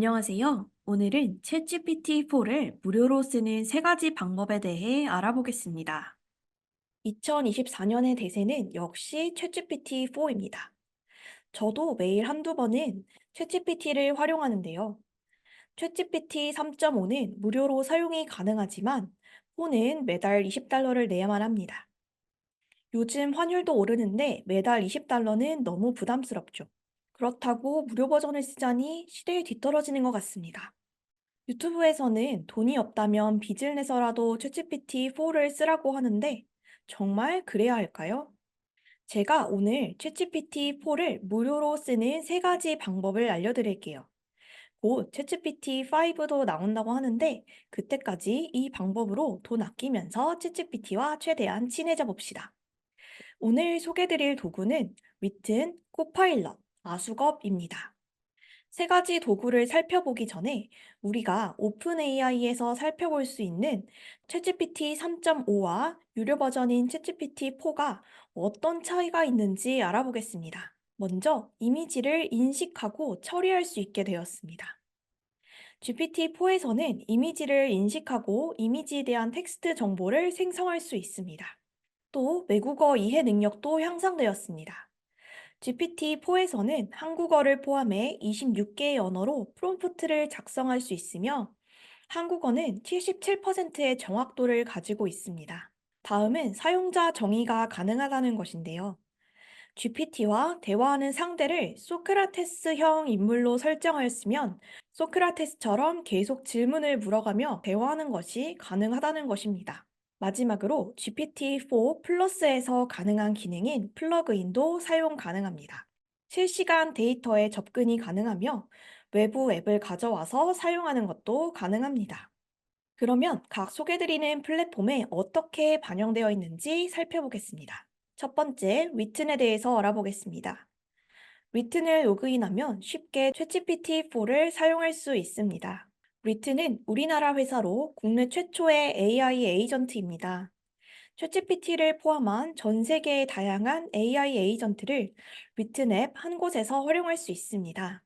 안녕하세요. 오늘은 챗GPT-4를 무료로 쓰는 세 가지 방법에 대해 알아보겠습니다. 2024년의 대세는 역시 챗GPT-4입니다. 저도 매일 한두 번은 챗GPT를 활용하는데요. 챗GPT 3.5는 무료로 사용이 가능하지만 4는 매달 $20를 내야만 합니다. 요즘 환율도 오르는데 매달 $20는 너무 부담스럽죠. 그렇다고 무료 버전을 쓰자니 시대에 뒤떨어지는 것 같습니다. 유튜브에서는 돈이 없다면 빚을 내서라도 챗GPT-4를 쓰라고 하는데 정말 그래야 할까요? 제가 오늘 챗GPT-4를 무료로 쓰는 세 가지 방법을 알려드릴게요. 곧 챗GPT-5도 나온다고 하는데 그때까지 이 방법으로 돈 아끼면서 챗GPT와 최대한 친해져 봅시다. 오늘 소개드릴 도구는 위튼, 코파일럿, 아수겁입니다. 세 가지 도구를 살펴보기 전에 우리가 오픈 AI에서 살펴볼 수 있는 챗GPT 3.5와 유료 버전인 챗GPT 4가 어떤 차이가 있는지 알아보겠습니다. 먼저 이미지를 인식하고 처리할 수 있게 되었습니다. GPT-4에서는 이미지를 인식하고 이미지에 대한 텍스트 정보를 생성할 수 있습니다. 또 외국어 이해 능력도 향상되었습니다. GPT-4에서는 한국어를 포함해 26개의 언어로 프롬프트를 작성할 수 있으며 한국어는 77%의 정확도를 가지고 있습니다. 다음은 사용자 정의가 가능하다는 것인데요. GPT와 대화하는 상대를 소크라테스형 인물로 설정하였으면 소크라테스처럼 계속 질문을 물어가며 대화하는 것이 가능하다는 것입니다. 마지막으로 GPT-4 플러스에서 가능한 기능인 플러그인도 사용 가능합니다. 실시간 데이터에 접근이 가능하며 외부 앱을 가져와서 사용하는 것도 가능합니다. 그러면 각 소개드리는 플랫폼에 어떻게 반영되어 있는지 살펴보겠습니다. 첫 번째, 위튼에 대해서 알아보겠습니다. 위튼을 로그인하면 쉽게 챗GPT-4를 사용할 수 있습니다. 위튼은 우리나라 회사로 국내 최초의 AI 에이전트입니다. 챗GPT를 포함한 전 세계의 다양한 AI 에이전트를 위튼 앱 한 곳에서 활용할 수 있습니다.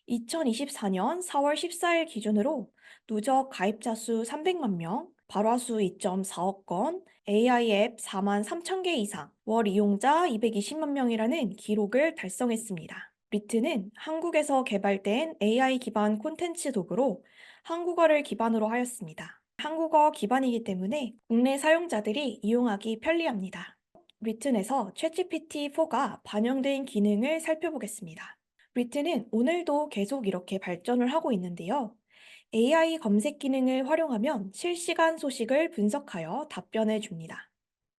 2024년 4월 14일 기준으로 누적 가입자 수 300만 명, 발화수 2.4억 건, AI 앱 4만 3천 개 이상, 월 이용자 220만 명이라는 기록을 달성했습니다. 리트는 한국에서 개발된 AI 기반 콘텐츠 도구로 한국어를 기반으로 하였습니다. 한국어 기반이기 때문에 국내 사용자들이 이용하기 편리합니다. 리튼에서 챗GPT-4가 반영된 기능을 살펴보겠습니다. 리튼은 오늘도 계속 이렇게 발전을 하고 있는데요. AI 검색 기능을 활용하면 실시간 소식을 분석하여 답변해 줍니다.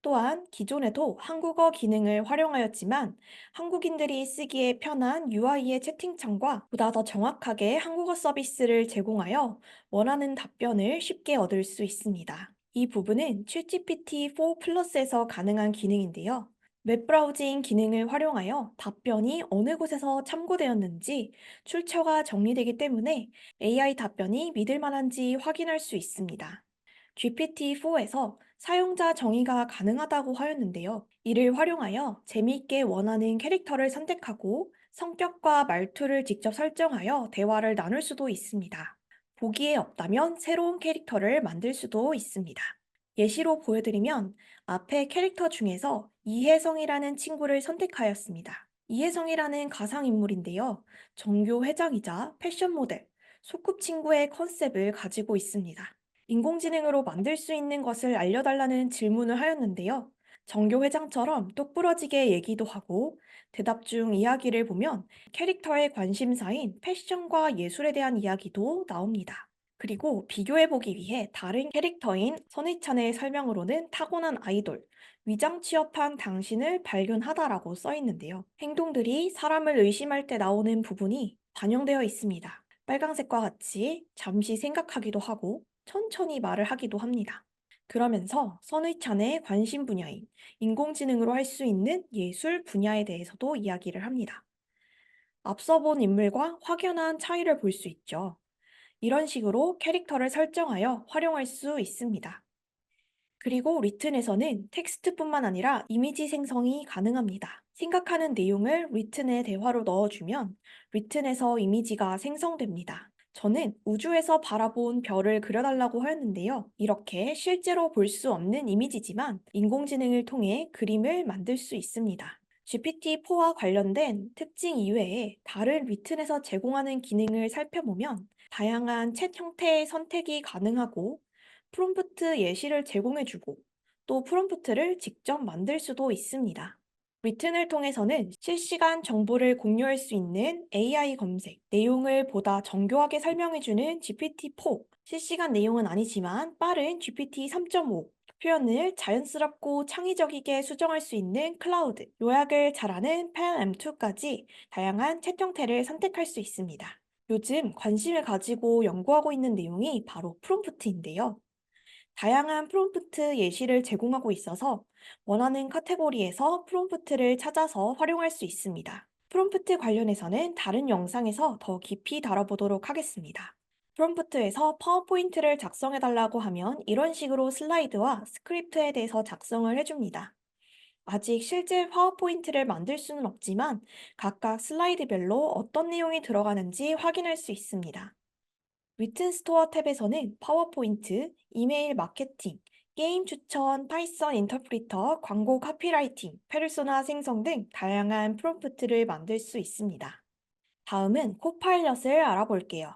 또한 기존에도 한국어 기능을 활용하였지만 한국인들이 쓰기에 편한 UI의 채팅창과 보다 더 정확하게 한국어 서비스를 제공하여 원하는 답변을 쉽게 얻을 수 있습니다. 이 부분은 챗GPT 4 플러스에서 가능한 기능인데요. 웹 브라우징 기능을 활용하여 답변이 어느 곳에서 참고되었는지 출처가 정리되기 때문에 AI 답변이 믿을 만한지 확인할 수 있습니다. GPT-4에서 사용자 정의가 가능하다고 하였는데요. 이를 활용하여 재미있게 원하는 캐릭터를 선택하고 성격과 말투를 직접 설정하여 대화를 나눌 수도 있습니다. 보기에 없다면 새로운 캐릭터를 만들 수도 있습니다. 예시로 보여드리면 앞에 캐릭터 중에서 이혜성이라는 친구를 선택하였습니다. 이혜성이라는 가상인물인데요. 정교 회장이자 패션 모델, 소꿉친구의 컨셉을 가지고 있습니다. 인공지능으로 만들 수 있는 것을 알려달라는 질문을 하였는데요. 정교 회장처럼 똑부러지게 얘기도 하고 대답 중 이야기를 보면 캐릭터의 관심사인 패션과 예술에 대한 이야기도 나옵니다. 그리고 비교해보기 위해 다른 캐릭터인 선희찬의 설명으로는 타고난 아이돌, 위장 취업한 당신을 발견하다라고 써 있는데요. 행동들이 사람을 의심할 때 나오는 부분이 반영되어 있습니다. 빨강색과 같이 잠시 생각하기도 하고 천천히 말을 하기도 합니다. 그러면서 선의찬의 관심 분야인 인공지능으로 할 수 있는 예술 분야에 대해서도 이야기를 합니다. 앞서 본 인물과 확연한 차이를 볼 수 있죠. 이런 식으로 캐릭터를 설정하여 활용할 수 있습니다. 그리고 리튼에서는 텍스트뿐만 아니라 이미지 생성이 가능합니다. 생각하는 내용을 리튼에 대화로 넣어주면 리튼에서 이미지가 생성됩니다. 저는 우주에서 바라본 별을 그려달라고 하였는데요. 이렇게 실제로 볼 수 없는 이미지지만 인공지능을 통해 그림을 만들 수 있습니다. GPT-4와 관련된 특징 이외에 다른 리튼에서 제공하는 기능을 살펴보면 다양한 챗 형태의 선택이 가능하고 프롬프트 예시를 제공해주고 또 프롬프트를 직접 만들 수도 있습니다. 리튼을 통해서는 실시간 정보를 공유할 수 있는 AI 검색, 내용을 보다 정교하게 설명해주는 GPT-4, 실시간 내용은 아니지만 빠른 GPT 3.5, 표현을 자연스럽고 창의적이게 수정할 수 있는 클라우드, 요약을 잘하는 PaLM2까지 다양한 챗 형태를 선택할 수 있습니다. 요즘 관심을 가지고 연구하고 있는 내용이 바로 프롬프트인데요. 다양한 프롬프트 예시를 제공하고 있어서 원하는 카테고리에서 프롬프트를 찾아서 활용할 수 있습니다. 프롬프트 관련해서는 다른 영상에서 더 깊이 다뤄보도록 하겠습니다. 프롬프트에서 파워포인트를 작성해달라고 하면 이런 식으로 슬라이드와 스크립트에 대해서 작성을 해줍니다. 아직 실제 파워포인트를 만들 수는 없지만 각각 슬라이드별로 어떤 내용이 들어가는지 확인할 수 있습니다. 위튼 스토어 탭에서는 파워포인트, 이메일 마케팅, 게임 추천, 파이썬 인터프리터, 광고 카피라이팅, 페르소나 생성 등 다양한 프롬프트를 만들 수 있습니다. 다음은 코파일럿을 알아볼게요.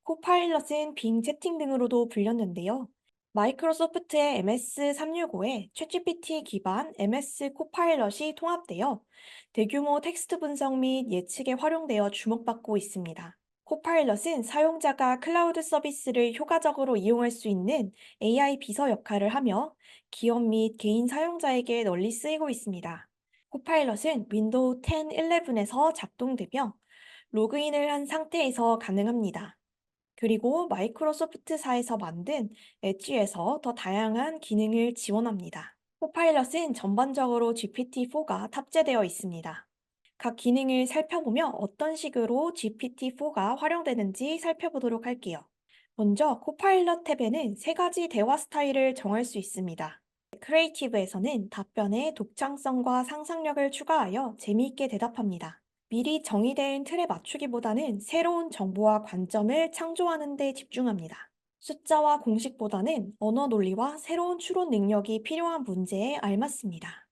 코파일럿은 빙 채팅 등으로도 불렸는데요. 마이크로소프트의 MS365에 챗GPT 기반 MS 코파일럿이 통합되어 대규모 텍스트 분석 및 예측에 활용되어 주목받고 있습니다. 코파일럿은 사용자가 클라우드 서비스를 효과적으로 이용할 수 있는 AI 비서 역할을 하며 기업 및 개인 사용자에게 널리 쓰이고 있습니다. 코파일럿은 윈도우 10, 11에서 작동되며 로그인을 한 상태에서 가능합니다. 그리고 마이크로소프트사에서 만든 엣지에서 더 다양한 기능을 지원합니다. 코파일럿은 전반적으로 GPT-4가 탑재되어 있습니다. 각 기능을 살펴보며 어떤 식으로 GPT-4가 활용되는지 살펴보도록 할게요. 먼저 코파일럿 탭에는 세 가지 대화 스타일을 정할 수 있습니다. 크리에이티브에서는 답변에 독창성과 상상력을 추가하여 재미있게 대답합니다. 미리 정의된 틀에 맞추기보다는 새로운 정보와 관점을 창조하는 데 집중합니다. 숫자와 공식보다는 언어 논리와 새로운 추론 능력이 필요한 문제에 알맞습니다.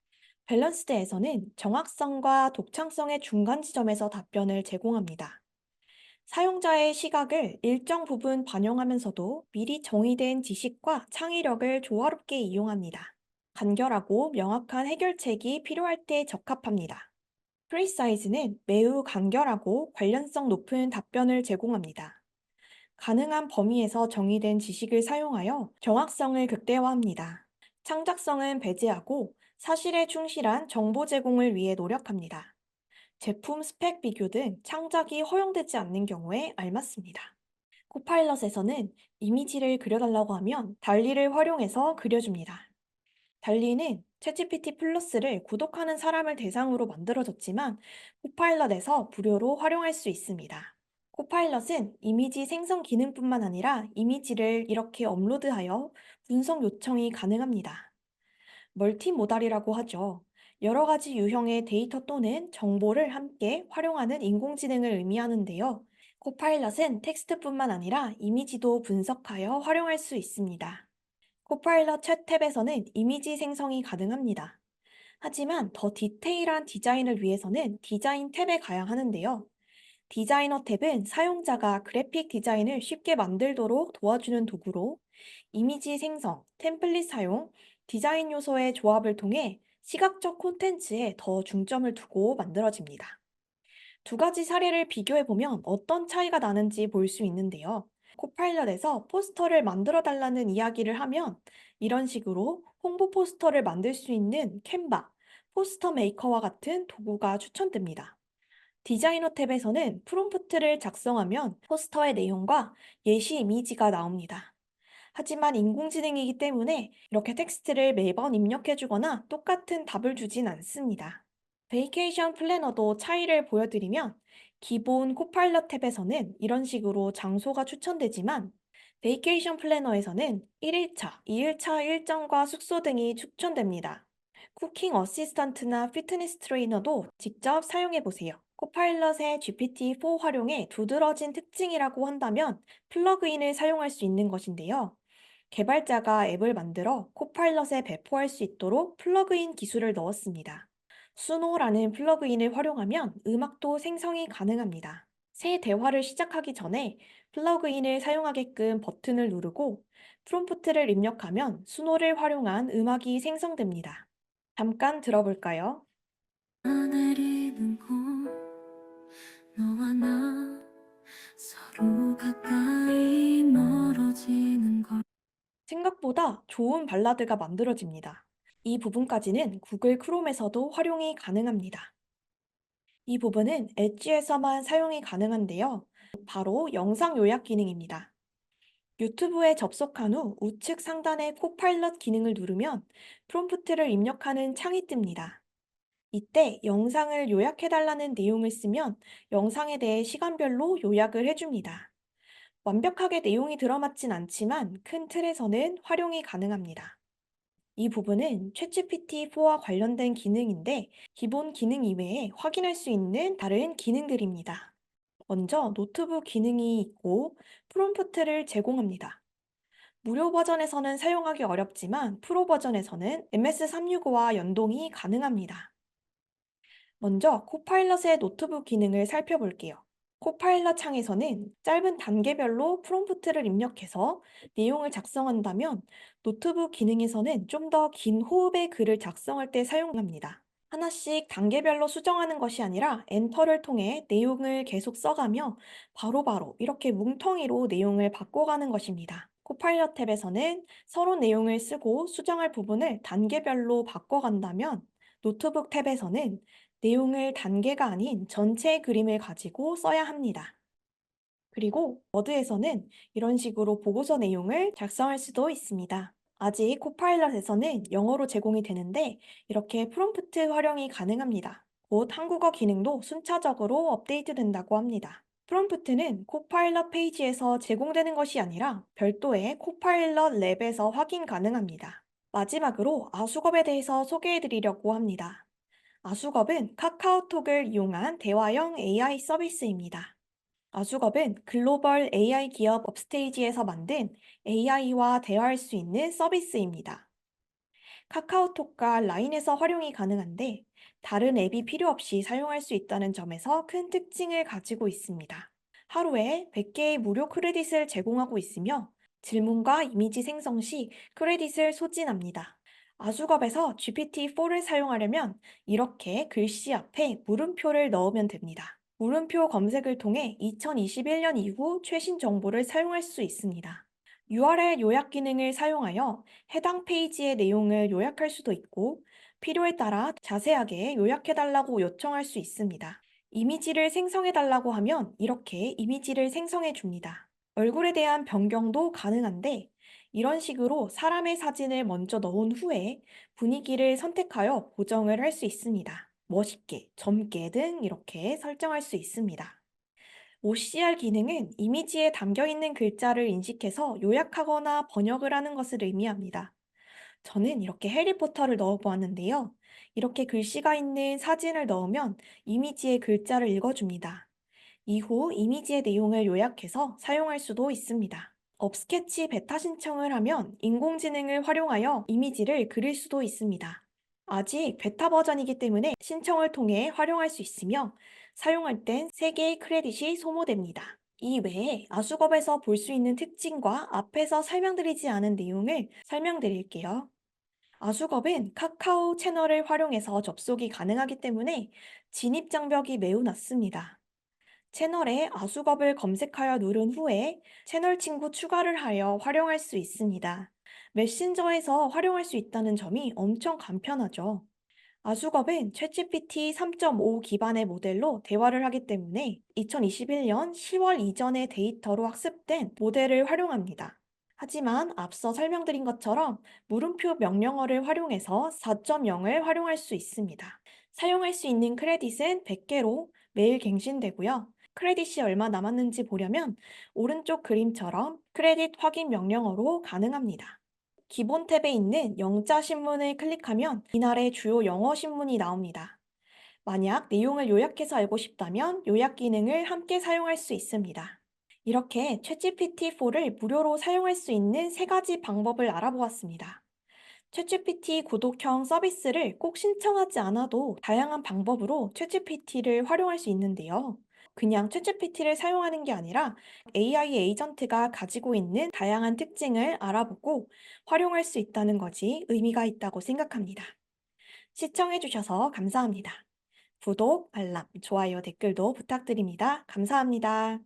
밸런스드에서는 정확성과 독창성의 중간 지점에서 답변을 제공합니다. 사용자의 시각을 일정 부분 반영하면서도 미리 정의된 지식과 창의력을 조화롭게 이용합니다. 간결하고 명확한 해결책이 필요할 때 적합합니다. 프리사이즈는 매우 간결하고 관련성 높은 답변을 제공합니다. 가능한 범위에서 정의된 지식을 사용하여 정확성을 극대화합니다. 창작성은 배제하고 사실에 충실한 정보 제공을 위해 노력합니다. 제품 스펙 비교 등 창작이 허용되지 않는 경우에 알맞습니다. 코파일럿에서는 이미지를 그려달라고 하면 달리를 활용해서 그려줍니다. 달리는 챗GPT 플러스를 구독하는 사람을 대상으로 만들어졌지만 코파일럿에서 무료로 활용할 수 있습니다. 코파일럿은 이미지 생성 기능뿐만 아니라 이미지를 이렇게 업로드하여 분석 요청이 가능합니다. 멀티모달이라고 하죠. 여러 가지 유형의 데이터 또는 정보를 함께 활용하는 인공지능을 의미하는데요. 코파일럿은 텍스트뿐만 아니라 이미지도 분석하여 활용할 수 있습니다. 코파일럿 챗 탭에서는 이미지 생성이 가능합니다. 하지만 더 디테일한 디자인을 위해서는 디자인 탭에 가야 하는데요. 디자이너 탭은 사용자가 그래픽 디자인을 쉽게 만들도록 도와주는 도구로 이미지 생성, 템플릿 사용, 디자인 요소의 조합을 통해 시각적 콘텐츠에 더 중점을 두고 만들어집니다. 두 가지 사례를 비교해보면 어떤 차이가 나는지 볼 수 있는데요. 코파일럿에서 포스터를 만들어 달라는 이야기를 하면 이런 식으로 홍보 포스터를 만들 수 있는 캔바, 포스터 메이커와 같은 도구가 추천됩니다. 디자이너 탭에서는 프롬프트를 작성하면 포스터의 내용과 예시 이미지가 나옵니다. 하지만 인공지능이기 때문에 이렇게 텍스트를 매번 입력해주거나 똑같은 답을 주진 않습니다. 베이케이션 플래너도 차이를 보여드리면 기본 코파일럿 탭에서는 이런 식으로 장소가 추천되지만 베이케이션 플래너에서는 1일차, 2일차 일정과 숙소 등이 추천됩니다. 쿠킹 어시스턴트나 피트니스 트레이너도 직접 사용해 보세요. 코파일럿의 GPT-4 활용에 두드러진 특징이라고 한다면 플러그인을 사용할 수 있는 것인데요. 개발자가 앱을 만들어 코파일럿에 배포할 수 있도록 플러그인 기술을 넣었습니다. 수노라는 플러그인을 활용하면 음악도 생성이 가능합니다. 새 대화를 시작하기 전에 플러그인을 사용하게끔 버튼을 누르고 프롬프트를 입력하면 수노를 활용한 음악이 생성됩니다. 잠깐 들어볼까요? 내리는 곳 너와 나 서로 가까이 멀어지는 걸 생각보다 좋은 발라드가 만들어집니다. 이 부분까지는 구글 크롬에서도 활용이 가능합니다. 이 부분은 엣지에서만 사용이 가능한데요. 바로 영상 요약 기능입니다. 유튜브에 접속한 후 우측 상단의 코파일럿 기능을 누르면 프롬프트를 입력하는 창이 뜹니다. 이때 영상을 요약해달라는 내용을 쓰면 영상에 대해 시간별로 요약을 해줍니다. 완벽하게 내용이 들어맞진 않지만 큰 틀에서는 활용이 가능합니다. 이 부분은 챗GPT-4와 관련된 기능인데 기본 기능 이외에 확인할 수 있는 다른 기능들입니다. 먼저 노트북 기능이 있고 프롬프트를 제공합니다. 무료 버전에서는 사용하기 어렵지만 프로 버전에서는 MS365와 연동이 가능합니다. 먼저 코파일럿의 노트북 기능을 살펴볼게요. 코파일럿 창에서는 짧은 단계별로 프롬프트를 입력해서 내용을 작성한다면 노트북 기능에서는 좀 더 긴 호흡의 글을 작성할 때 사용합니다. 하나씩 단계별로 수정하는 것이 아니라 엔터를 통해 내용을 계속 써가며 바로바로 이렇게 뭉텅이로 내용을 바꿔가는 것입니다. 코파일럿 탭에서는 서로 내용을 쓰고 수정할 부분을 단계별로 바꿔간다면 노트북 탭에서는 내용을 단계가 아닌 전체 그림을 가지고 써야 합니다. 그리고 워드에서는 이런 식으로 보고서 내용을 작성할 수도 있습니다. 아직 코파일럿에서는 영어로 제공이 되는데 이렇게 프롬프트 활용이 가능합니다. 곧 한국어 기능도 순차적으로 업데이트 된다고 합니다. 프롬프트는 코파일럿 페이지에서 제공되는 것이 아니라 별도의 코파일럿 랩에서 확인 가능합니다. 마지막으로 아수겁에 대해서 소개해 드리려고 합니다. 아수겁은 카카오톡을 이용한 대화형 AI 서비스입니다. 아수겁은 글로벌 AI 기업 업스테이지에서 만든 AI와 대화할 수 있는 서비스입니다. 카카오톡과 라인에서 활용이 가능한데 다른 앱이 필요 없이 사용할 수 있다는 점에서 큰 특징을 가지고 있습니다. 하루에 100개의 무료 크레딧을 제공하고 있으며 질문과 이미지 생성 시 크레딧을 소진합니다. 아수겁에서 GPT-4를 사용하려면 이렇게 글씨 앞에 물음표를 넣으면 됩니다. 물음표 검색을 통해 2021년 이후 최신 정보를 사용할 수 있습니다. URL 요약 기능을 사용하여 해당 페이지의 내용을 요약할 수도 있고 필요에 따라 자세하게 요약해달라고 요청할 수 있습니다. 이미지를 생성해달라고 하면 이렇게 이미지를 생성해 줍니다. 얼굴에 대한 변경도 가능한데 이런 식으로 사람의 사진을 먼저 넣은 후에 분위기를 선택하여 보정을 할 수 있습니다. 멋있게, 젊게 등 이렇게 설정할 수 있습니다. OCR 기능은 이미지에 담겨 있는 글자를 인식해서 요약하거나 번역을 하는 것을 의미합니다. 저는 이렇게 해리포터를 넣어 보았는데요. 이렇게 글씨가 있는 사진을 넣으면 이미지의 글자를 읽어줍니다. 이후 이미지의 내용을 요약해서 사용할 수도 있습니다. 업스케치 베타 신청을 하면 인공지능을 활용하여 이미지를 그릴 수도 있습니다. 아직 베타 버전이기 때문에 신청을 통해 활용할 수 있으며 사용할 땐 3개의 크레딧이 소모됩니다. 이 외에 아수겁에서 볼 수 있는 특징과 앞에서 설명드리지 않은 내용을 설명드릴게요. 아수겁은 카카오 채널을 활용해서 접속이 가능하기 때문에 진입 장벽이 매우 낮습니다. 채널에 아수겁을 검색하여 누른 후에 채널 친구 추가를 하여 활용할 수 있습니다. 메신저에서 활용할 수 있다는 점이 엄청 간편하죠. 아수겁은 챗GPT 3.5 기반의 모델로 대화를 하기 때문에 2021년 10월 이전의 데이터로 학습된 모델을 활용합니다. 하지만 앞서 설명드린 것처럼 물음표 명령어를 활용해서 4.0을 활용할 수 있습니다. 사용할 수 있는 크레딧은 100개로 매일 갱신되고요. 크레딧이 얼마 남았는지 보려면 오른쪽 그림처럼 크레딧 확인 명령어로 가능합니다. 기본 탭에 있는 영자 신문을 클릭하면 이날의 주요 영어 신문이 나옵니다. 만약 내용을 요약해서 알고 싶다면 요약 기능을 함께 사용할 수 있습니다. 이렇게 챗GPT-4를 무료로 사용할 수 있는 세 가지 방법을 알아보았습니다. 챗GPT 구독형 서비스를 꼭 신청하지 않아도 다양한 방법으로 챗GPT를 활용할 수 있는데요. 그냥 챗GPT를 사용하는 게 아니라 AI 에이전트가 가지고 있는 다양한 특징을 알아보고 활용할 수 있다는 것이 의미가 있다고 생각합니다. 시청해주셔서 감사합니다. 구독, 알람, 좋아요, 댓글도 부탁드립니다. 감사합니다.